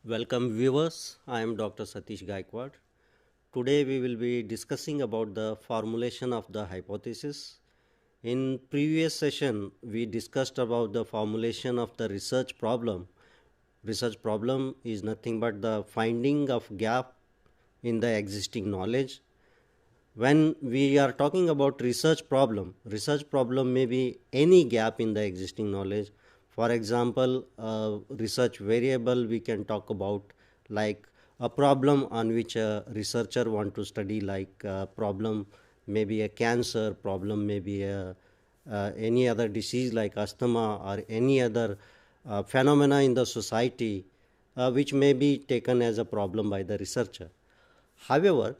Welcome viewers, I am Dr. Satish Gaikwad. Today we will be discussing about the formulation of the hypothesis. In previous session we discussed about the formulation of the research problem. Research problem is nothing but the finding of gap in the existing knowledge. When we are talking about research problem may be any gap in the existing knowledge. For example, a research variable we can talk about, like a problem on which a researcher want to study, like a problem maybe a cancer problem, maybe any other disease like asthma or any other phenomena in the society, which may be taken as a problem by the researcher. However,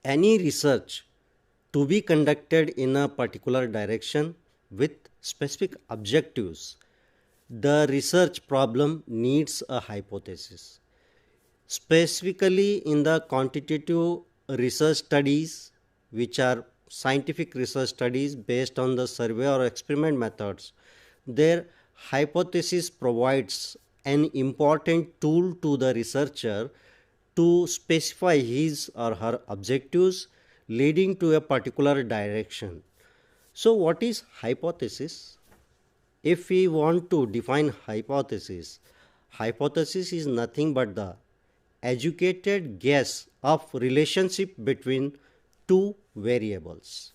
any research to be conducted in a particular direction with specific objectives, the research problem needs a hypothesis. Specifically in the quantitative research studies, which are scientific research studies based on the survey or experiment methods, their hypothesis provides an important tool to the researcher to specify his or her objectives leading to a particular direction. So, what is hypothesis? If we want to define hypothesis, hypothesis is nothing but the educated guess of relationship between two variables.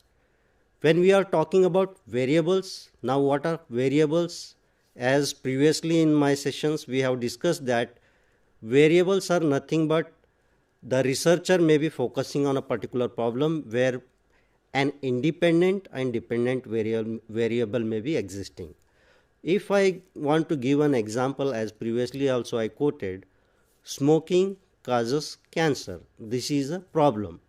When we are talking about variables, now what are variables? As previously in my sessions we have discussed that variables are nothing but the researcher may be focusing on a particular problem where an independent and dependent variable may be existing. If I want to give an example, as previously also I quoted, smoking causes cancer. This is a problem.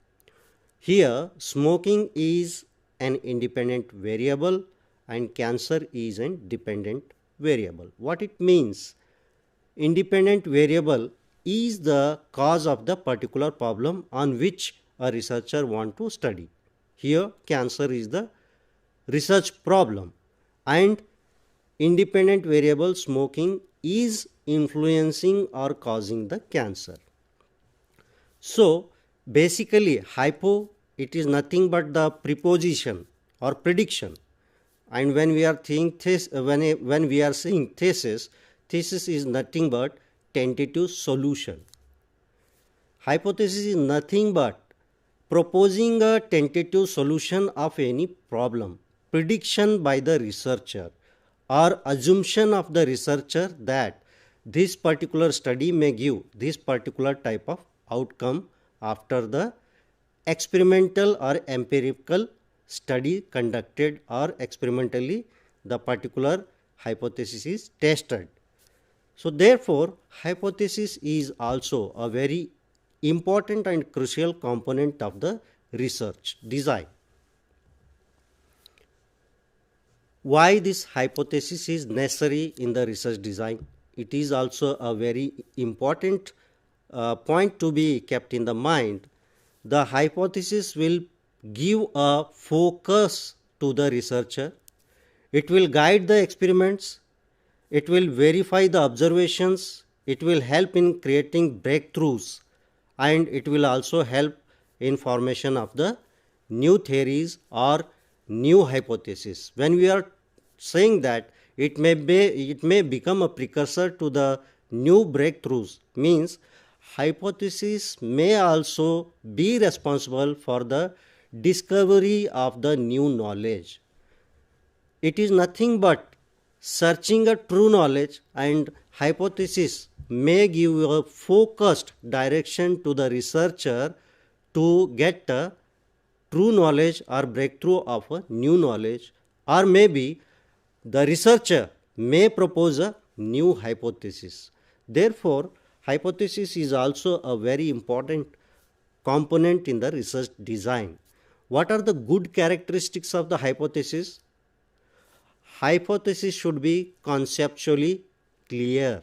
Here, smoking is an independent variable and cancer is a dependent variable. What it means? Independent variable is the cause of the particular problem on which a researcher want to study. Here, cancer is the research problem, and independent variable smoking is influencing or causing the cancer. So, basically it is nothing but the preposition or prediction, and when we are saying thesis is nothing but tentative solution. Hypothesis is nothing but proposing a tentative solution of any problem, prediction by the researcher or assumption of the researcher that this particular study may give this particular type of outcome after the experimental or empirical study conducted, or experimentally the particular hypothesis is tested. So therefore, hypothesis is also a very important and crucial component of the research design. Why this hypothesis is necessary in the research design? It is also a very important point to be kept in the mind. The hypothesis will give a focus to the researcher. It will guide the experiments. It will verify the observations. It will help in creating breakthroughs, and it will also help in formation of the new theories or new hypothesis. When we are saying that it may become a precursor to the new breakthroughs, means hypothesis may also be responsible for the discovery of the new knowledge. It is nothing but searching a true knowledge, and hypothesis may give a focused direction to the researcher to get a true knowledge or breakthrough of a new knowledge, or maybe the researcher may propose a new hypothesis. Therefore, hypothesis is also a very important component in the research design. What are the good characteristics of the hypothesis? Hypothesis should be conceptually clear.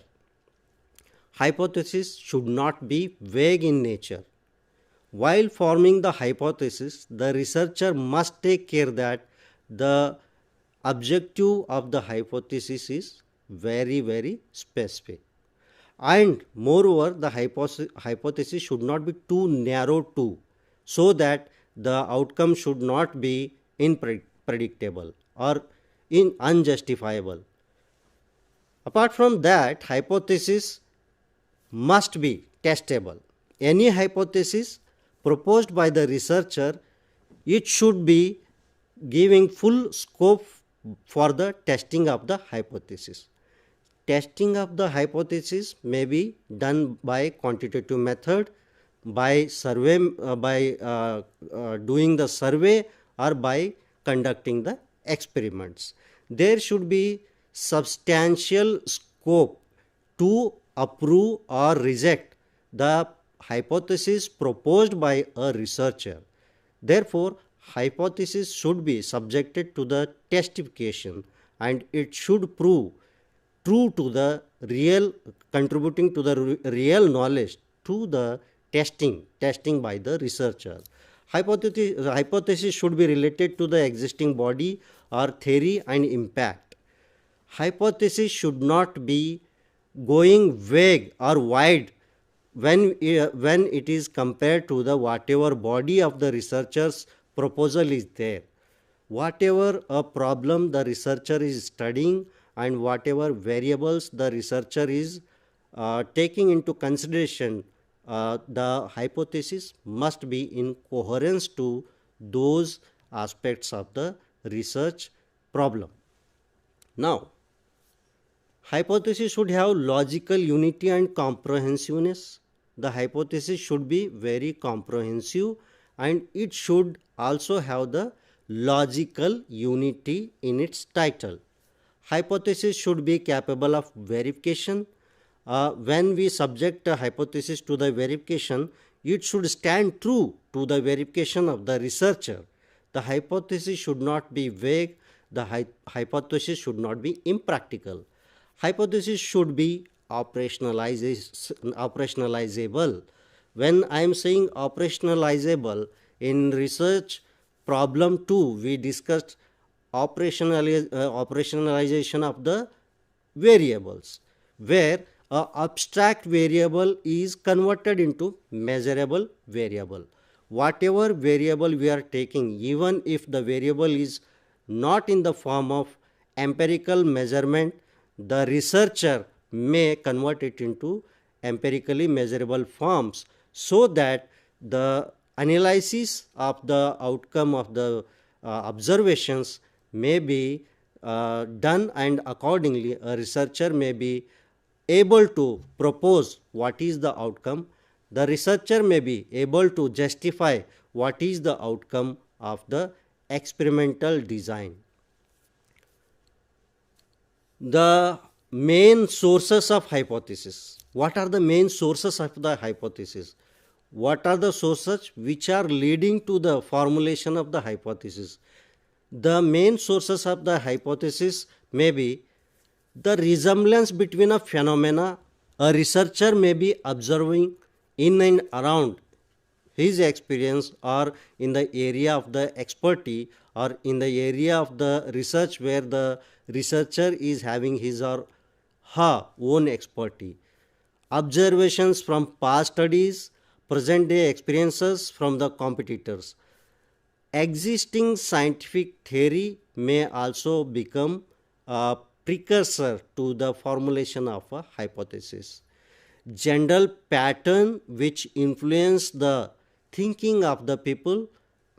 Hypothesis should not be vague in nature. While forming the hypothesis, the researcher must take care that the objective of the hypothesis is very, very specific. And moreover, the hypothesis should not be too narrow too, so that the outcome should not be unpredictable or unjustifiable. Apart from that, hypothesis must be testable. Any hypothesis proposed by the researcher, it should be giving full scope for the testing of the hypothesis. Testing of the hypothesis may be done by quantitative method, by survey, doing the survey, or by conducting the experiments. There should be substantial scope to approve or reject the hypothesis proposed by a researcher. Therefore, hypothesis should be subjected to the testification, and it should prove true to the real, contributing to the real knowledge to the testing by the researcher. Hypothesis should be related to the existing body or theory and impact. Hypothesis should not be going vague or wide when it is compared to the whatever body of the researcher's proposal is there. Whatever a problem the researcher is studying and whatever variables the researcher is taking into consideration, the hypothesis must be in coherence to those aspects of the research problem. Now, hypothesis should have logical unity and comprehensiveness. The hypothesis should be very comprehensive, and it should also have the logical unity in its title. Hypothesis should be capable of verification. When we subject a hypothesis to the verification, it should stand true to the verification of the researcher. The hypothesis should not be vague. The hypothesis should not be impractical. Hypothesis should be operationalizable. When I am saying operationalizable, in research problem 2, we discussed operationalization of the variables, where an abstract variable is converted into measurable variable. Whatever variable we are taking, even if the variable is not in the form of empirical measurement, the researcher may convert it into empirically measurable forms, so that the analysis of the outcome of the observations may be done, and accordingly a researcher may be able to propose what is the outcome. The researcher may be able to justify what is the outcome of the experimental design. The main sources of hypothesis. What are the main sources of the hypothesis? What are the sources which are leading to the formulation of the hypothesis? The main sources of the hypothesis may be the resemblance between a phenomena a researcher may be observing in and around his experience, or in the area of the expertise, or in the area of the research where the researcher is having his or her own expertise. Observations from past studies, present day experiences from the competitors. Existing scientific theory may also become a precursor to the formulation of a hypothesis. General pattern which influence the thinking of the people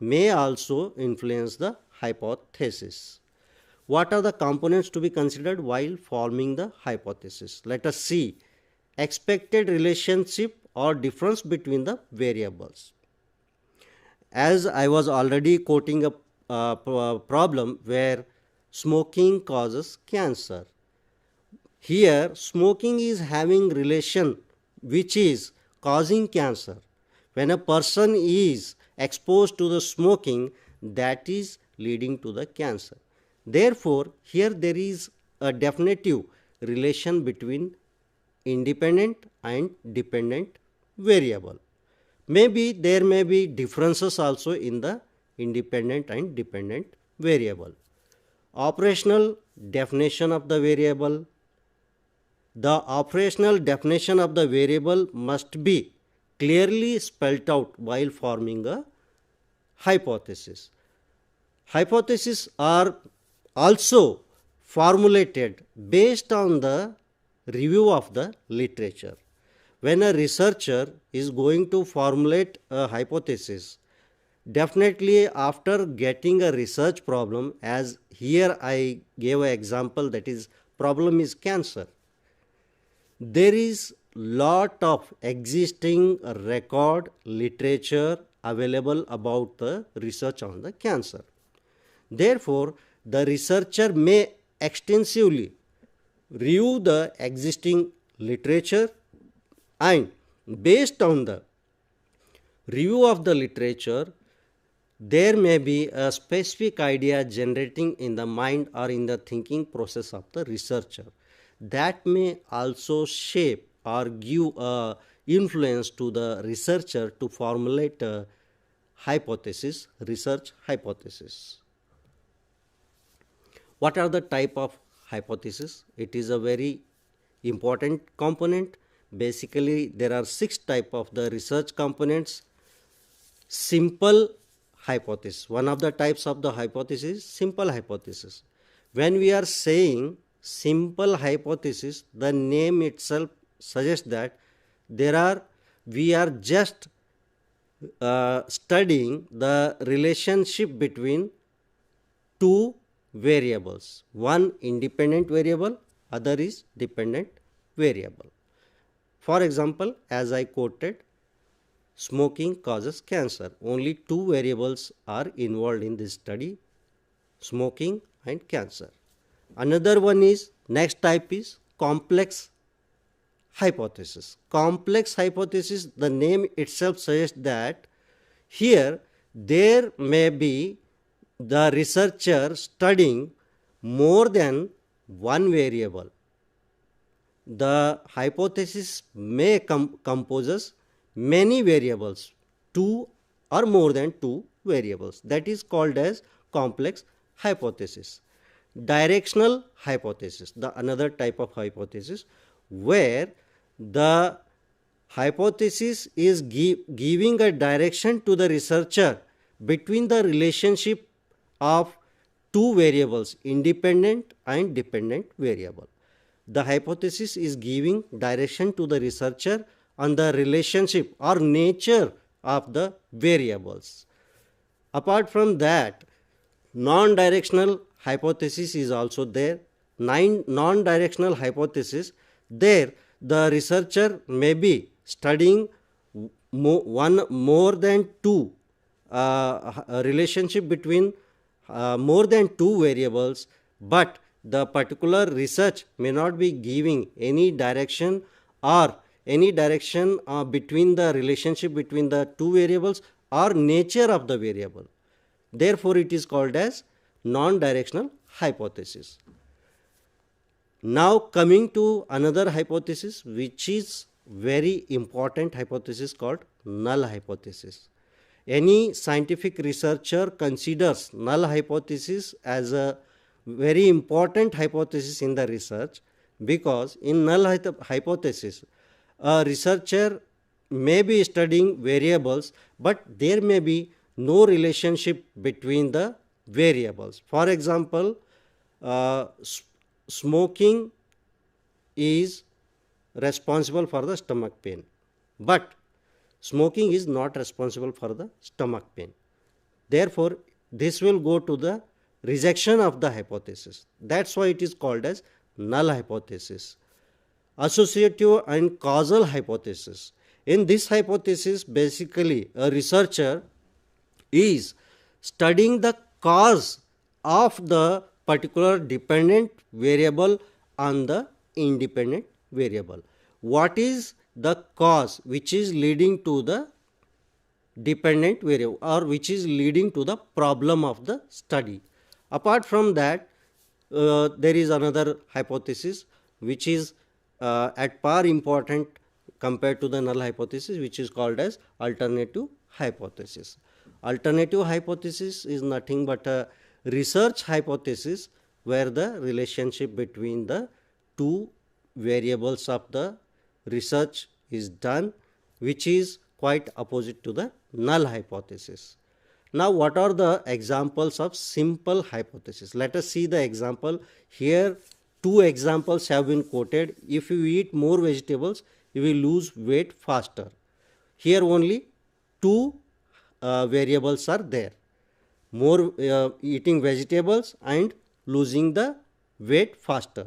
may also influence the hypothesis. What are the components to be considered while forming the hypothesis? Let us see. Expected relationship or difference between the variables. As I was already quoting a problem where smoking causes cancer. Here smoking is having relation which is causing cancer. When a person is exposed to the smoking, that is leading to the cancer. Therefore, here there is a definitive relation between independent and dependent variable. Maybe there may be differences also in the independent and dependent variable. Operational definition of the variable, the operational definition of the variable must be clearly spelled out while forming a hypothesis. Hypotheses are also formulated based on the review of the literature. When a researcher is going to formulate a hypothesis, definitely after getting a research problem, as here I gave an example, that is problem is cancer, there is lot of existing record literature available about the research on the cancer. Therefore, the researcher may extensively review the existing literature, and based on the review of the literature, there may be a specific idea generating in the mind or in the thinking process of the researcher that may also shape or give a influence to the researcher to formulate a hypothesis, research hypothesis. What are the type of hypothesis? It is a very important component. Basically, there are 6 type of the research components. Simple hypothesis. One of the types of the hypothesis is simple hypothesis. When we are saying simple hypothesis, the name itself suggests that we are just studying the relationship between two variables. One independent variable, other is dependent variable. For example, as I quoted, smoking causes cancer. Only 2 variables are involved in this study, smoking and cancer. Another one is, next type is complex hypothesis. Complex hypothesis, the name itself suggests that here there may be the researcher studying more than one variable. The hypothesis may composes many variables, 2 or more than 2 variables. That is called as complex hypothesis. Directional hypothesis, the another type of hypothesis, where the hypothesis is giving a direction to the researcher between the relationship of 2 variables, independent and dependent variable. The hypothesis is giving direction to the researcher on the relationship or nature of the variables. Apart from that, non-directional hypothesis is also there. Non-directional hypothesis, there the researcher may be studying more than 2 relationship between more than 2 variables, but the particular research may not be giving any direction or any direction between the relationship between the 2 variables or nature of the variable. Therefore, it is called as non-directional hypothesis. Now coming to another hypothesis, which is very important hypothesis, called null hypothesis. Any scientific researcher considers null hypothesis as a very important hypothesis in the research, because in null hypothesis, a researcher may be studying variables, but there may be no relationship between the variables. For example, smoking is responsible for the stomach pain, but smoking is not responsible for the stomach pain. Therefore, this will go to the rejection of the hypothesis. That's why it is called as null hypothesis. Associative and causal hypothesis. In this hypothesis, basically a researcher is studying the cause of the particular dependent variable on the independent variable. What is the cause which is leading to the dependent variable, or which is leading to the problem of the study? Apart from that, there is another hypothesis which is at par important compared to the null hypothesis, which is called as alternative hypothesis. Alternative hypothesis is nothing but a research hypothesis where the relationship between the 2 variables of the research is done, which is quite opposite to the null hypothesis. Now, what are the examples of simple hypothesis? Let us see the example. Here, two examples have been quoted. If you eat more vegetables, you will lose weight faster. Here only two variables are there. More eating vegetables and losing the weight faster.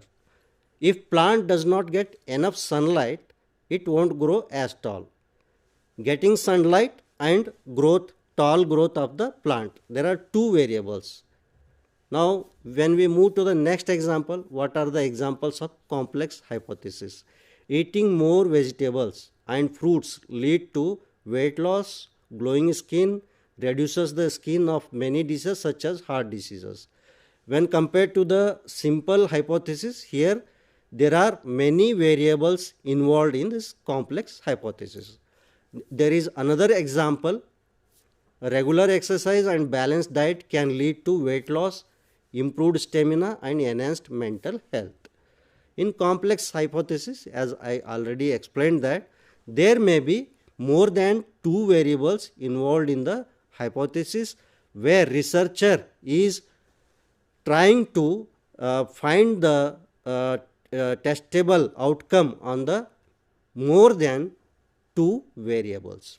If plant does not get enough sunlight, it won't grow as tall. Getting sunlight and tall growth of the plant. There are two variables. Now, when we move to the next example, what are the examples of complex hypothesis? Eating more vegetables and fruits lead to weight loss, glowing skin, reduces the skin of many diseases such as heart diseases. When compared to the simple hypothesis, here there are many variables involved in this complex hypothesis. There is another example. Regular exercise and balanced diet can lead to weight loss, improved stamina and enhanced mental health. In complex hypothesis, as I already explained, that there may be more than two variables involved in the hypothesis, where researcher is trying to find the testable outcome on the more than two variables.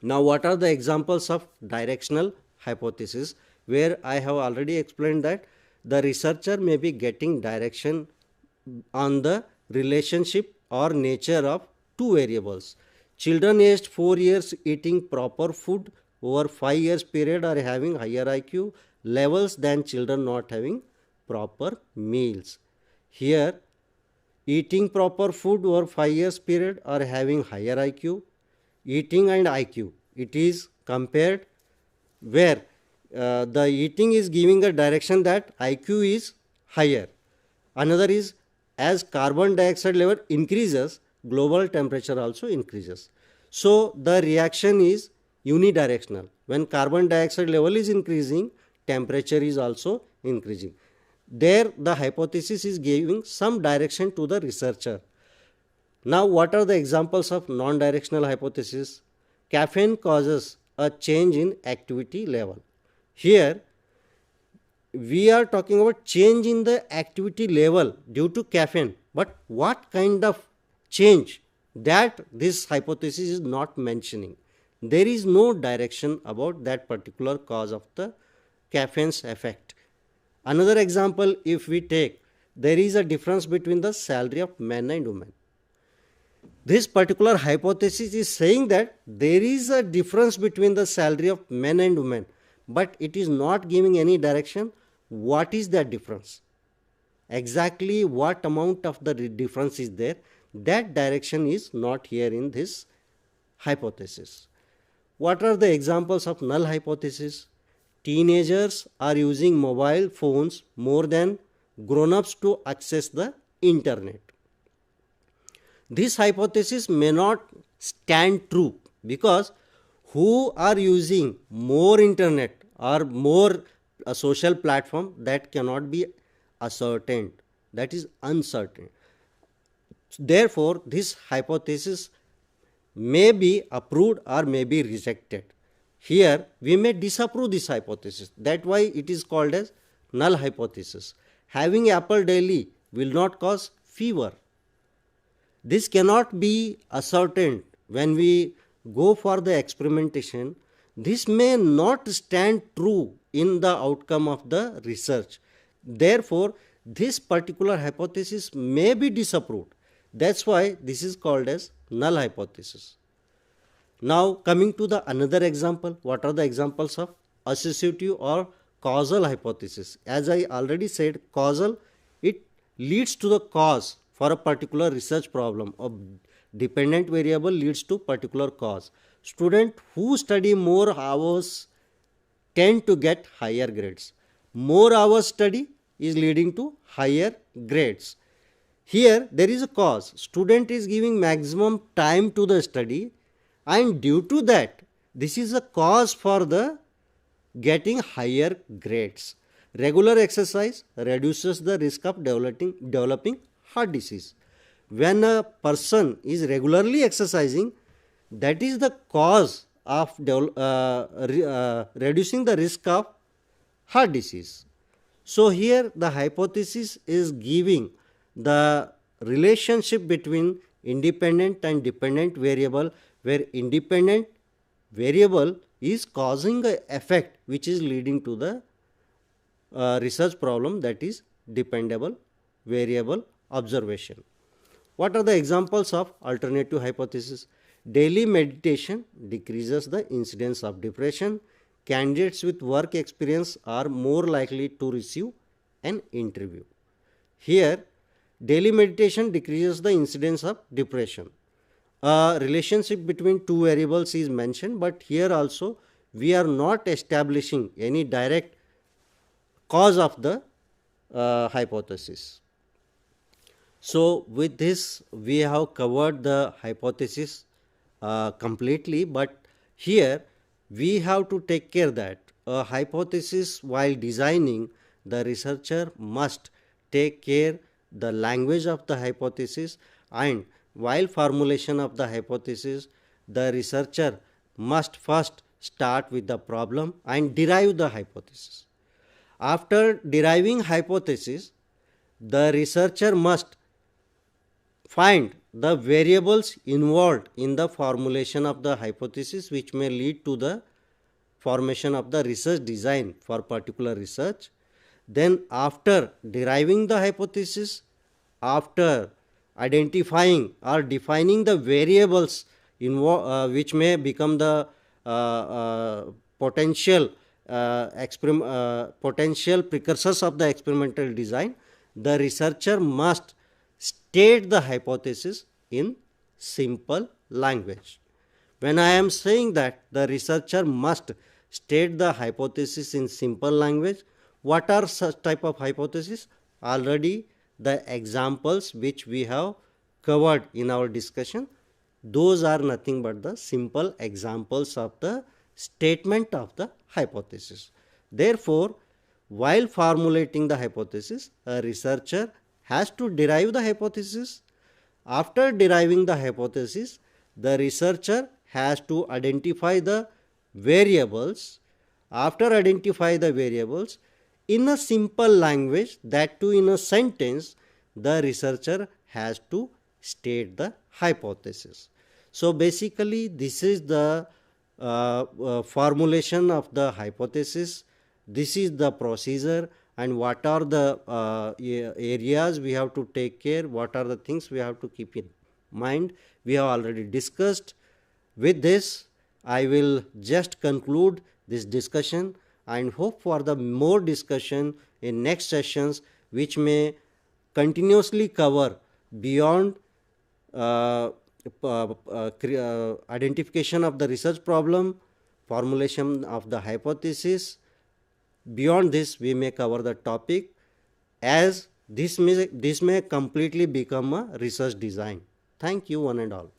Now, what are the examples of directional hypothesis, where I have already explained that the researcher may be getting direction on the relationship or nature of two variables. Children aged 4 years eating proper food over 5 years period are having higher IQ levels than children not having proper meals. Here, eating proper food over 5 years period are having higher IQ. Eating and IQ, it is compared, where the eating is giving a direction that IQ is higher. Another is, as carbon dioxide level increases, global temperature also increases. So, the reaction is unidirectional. When carbon dioxide level is increasing, temperature is also increasing. There, the hypothesis is giving some direction to the researcher. Now, what are the examples of non-directional hypothesis? Caffeine causes a change in activity level. Here, we are talking about change in the activity level due to caffeine. But what kind of change? That this hypothesis is not mentioning. There is no direction about that particular cause of the caffeine's effect. Another example, if we take, there is a difference between the salary of men and women. This particular hypothesis is saying that there is a difference between the salary of men and women, but it is not giving any direction. What is that difference? Exactly what amount of the difference is there? That direction is not here in this hypothesis. What are the examples of null hypothesis? Teenagers are using mobile phones more than grown-ups to access the internet. This hypothesis may not stand true, because who are using more internet or more a social platform, that cannot be ascertained, that is uncertain. Therefore, this hypothesis may be approved or may be rejected. Here we may disapprove this hypothesis. That's why it is called as null hypothesis. Having apple daily will not cause fever. This cannot be ascertained when we go for the experimentation. This may not stand true in the outcome of the research. Therefore, this particular hypothesis may be disapproved. That's why this is called as null hypothesis. Now, coming to the another example, what are the examples of associative or causal hypothesis? As I already said, causal, it leads to the cause for a particular research problem. A dependent variable leads to particular cause. Students who study more hours tend to get higher grades. More hours study is leading to higher grades. Here there is a cause. Student is giving maximum time to the study, and due to that, this is a cause for the getting higher grades. Regular exercise reduces the risk of developing heart disease. when a person is regularly exercising, that is the cause of reducing the risk of heart disease. So here the hypothesis is giving the relationship between independent and dependent variable, where independent variable is causing a effect which is leading to the research problem, that is dependable variable observation. What are the examples of alternative hypothesis? Daily meditation decreases the incidence of depression. Candidates with work experience are more likely to receive an interview. Here, daily meditation decreases the incidence of depression. A relationship between two variables is mentioned, but here also we are not establishing any direct cause of the hypothesis. So with this we have covered the hypothesis completely, but here we have to take care that a hypothesis, while designing, the researcher must take care the language of the hypothesis, and while formulation of the hypothesis, the researcher must first start with the problem and derive the hypothesis. After deriving hypothesis, the researcher must find the variables involved in the formulation of the hypothesis, which may lead to the formation of the research design for particular research. Then after deriving the hypothesis, after identifying or defining the variables which may become the potential potential precursors of the experimental design, the researcher must state the hypothesis in simple language. When I am saying that the researcher must state the hypothesis in simple language, what are such type of hypothesis? Already the examples which we have covered in our discussion, those are nothing but the simple examples of the statement of the hypothesis. Therefore, while formulating the hypothesis, a researcher has to derive the hypothesis. After deriving the hypothesis, the researcher has to identify the variables. After identify the variables in a simple language, that too in a sentence, the researcher has to state the hypothesis. So basically this is the formulation of the hypothesis. This is the procedure, and what are the areas we have to take care, what are the things we have to keep in mind, we have already discussed. With this, I will just conclude this discussion and hope for the more discussion in next sessions, which may continuously cover beyond identification of the research problem, formulation of the hypothesis. Beyond this, we may cover the topic, as this may completely become a research design. Thank you one and all.